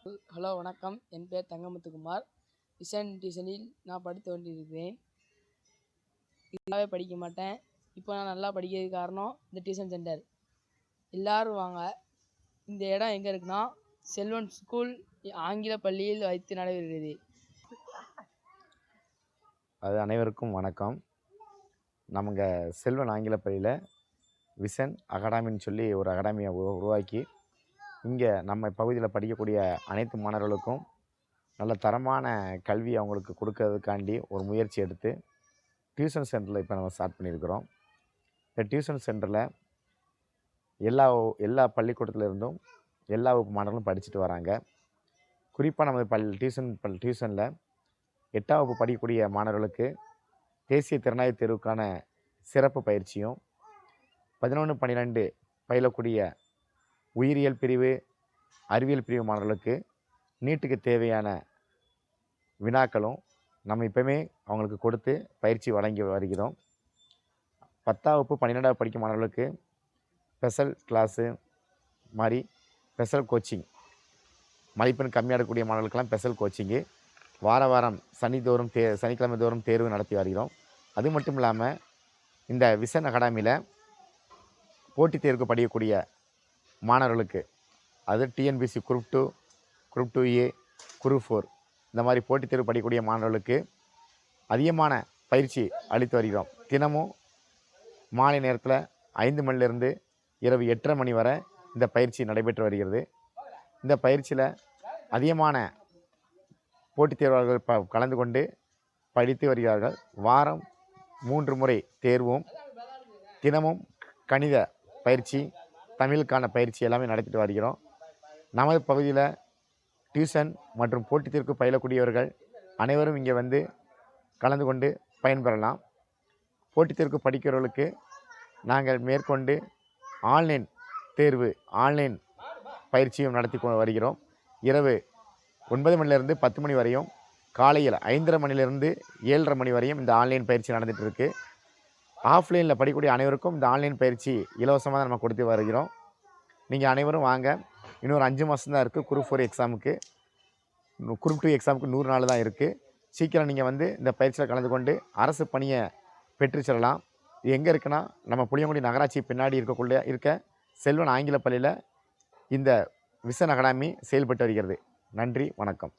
Hello வணக்கம். என் பேர் தங்கமுத்துக்குமார். Vision டியூஷனில் நான் படித்து கொண்டிருக்கிறேன். இதுவாகவே படிக்க மாட்டேன். இப்போ நான் நல்லா படிக்கிறதுக்கு காரணம் இந்த டியூஷன் சென்டர். எல்லோரும் வாங்க. இந்த இடம் எங்கே இருக்குன்னா செல்வன் ஸ்கூல் ஆங்கில பள்ளியில் வைத்து நடைபெறுகிறது. அது அனைவருக்கும் வணக்கம். நமங்க செல்வன் ஆங்கில பள்ளியில் விஷன் அகாடமின்னு சொல்லி ஒரு அகாடமியை உருவாக்கி இங்கே நம்ம பகுதியில் படிக்கக்கூடிய அனைத்து மாணவர்களுக்கும் நல்ல தரமான கல்வி அவங்களுக்கு கொடுக்கறதுக்காண்டி ஒரு முயற்சி எடுத்து டியூஷன் சென்டரில் இப்போ நம்ம ஸ்டார்ட் பண்ணியிருக்கிறோம். இந்த டியூஷன் சென்டரில் எல்லா பள்ளிக்கூடத்துலேருந்தும் எல்லா வகுப்பு மாணவர்களும் படிச்சுட்டு வராங்க. குறிப்பாக நம்ம டியூஷனில் 8ஆம் வகுப்பு படிக்கக்கூடிய மாணவர்களுக்கு தேசிய திறனாய்வு தேர்வுக்கான சிறப்பு பயிற்சியும் 11, 12 பயிலக்கூடிய உயிரியல் பிரிவு, அறிவியல் பிரிவு மாணவர்களுக்கு நீட்டுக்கு தேவையான வினாக்களும் நம்ம இப்போவுமே அவங்களுக்கு கொடுத்து பயிற்சி வழங்கி வருகிறோம். 10ஆம் வகுப்பு 12ஆவது படிக்கும் மாணவர்களுக்கு ஸ்பெஷல் கிளாஸு மாதிரி ஸ்பெஷல் கோச்சிங், மதிப்பெண் கம்மியாக இருக்கக்கூடிய மாணவர்களுக்கெல்லாம் ஸ்பெஷல் கோச்சிங்கு வாரம் சனிக்கிழமை தோறும் தேர்வு நடத்தி வருகிறோம். அது மட்டும் இல்லாமல் இந்த விஷன் அகாடமியில் போட்டித் தேர்வுக்கு படிக்கக்கூடிய மாணவர்களுக்கு, அது TNPSC group 2, group 2A, group 4 இந்த மாதிரி போட்டித் தேர்வு படிக்கக்கூடிய மாணவர்களுக்கு அதிகமான பயிற்சி அளித்து வருகிறோம். தினமும் மாலை நேரத்தில் 5 மணிலேருந்து இரவு 8:30 மணி வரை இந்த பயிற்சி நடைபெற்று வருகிறது. இந்த பயிற்சியில் அதிகமான போட்டித் தேர்வாளர்கள் கலந்து கொண்டு படித்து வருகிறார்கள். வாரம் 3 முறை தேர்வும், தினமும் கணித பயிற்சி, தமிழுக்கான பயிற்சி எல்லாமே நடத்திட்டு வருகிறோம். நமது பகுதியில் டியூஷன் மற்றும் போட்டித் தேர்வுக்கு பயிலக்கூடியவர்கள் அனைவரும் இங்கே வந்து கலந்து கொண்டு பயன்பெறலாம். போட்டித் தேர்வுக்கு படிக்கிறவர்களுக்கு நாங்கள் மேற்கொண்டு ஆன்லைன் பயிற்சியும் நடத்தி வருகிறோம். இரவு 9 மணிலேருந்து 10 மணி வரையும், காலையில் 5:30 மணிலேருந்து 7:30 மணி வரையும் இந்த ஆன்லைன் பயிற்சி நடந்துகிட்ருக்கு. ஆஃப்லைனில் படிக்கக்கூடிய அனைவருக்கும் இந்த ஆன்லைன் பயிற்சி இலவசமாக தான் நம்ம கொடுத்து வருகிறோம். நீங்கள் அனைவரும் வாங்க. இன்னொரு 5 மாதம் தான் இருக்குது. குரூப் 4 எக்ஸாமுக்கு, குரூப் 2 எக்ஸாமுக்கு 100 நாள் தான் இருக்குது. சீக்கிரம் நீங்கள் வந்து இந்த பயிற்சியில் கலந்து கொண்டு அரசு பணியை பெற்று செல்லலாம். இது எங்கே இருக்குன்னா நம்ம புளியங்குடி நகராட்சி பின்னாடி இருக்க செல்வன் ஆங்கில பள்ளியில் இந்த விஷன் அகாடமி செயல்பட்டு வருகிறது. நன்றி, வணக்கம்.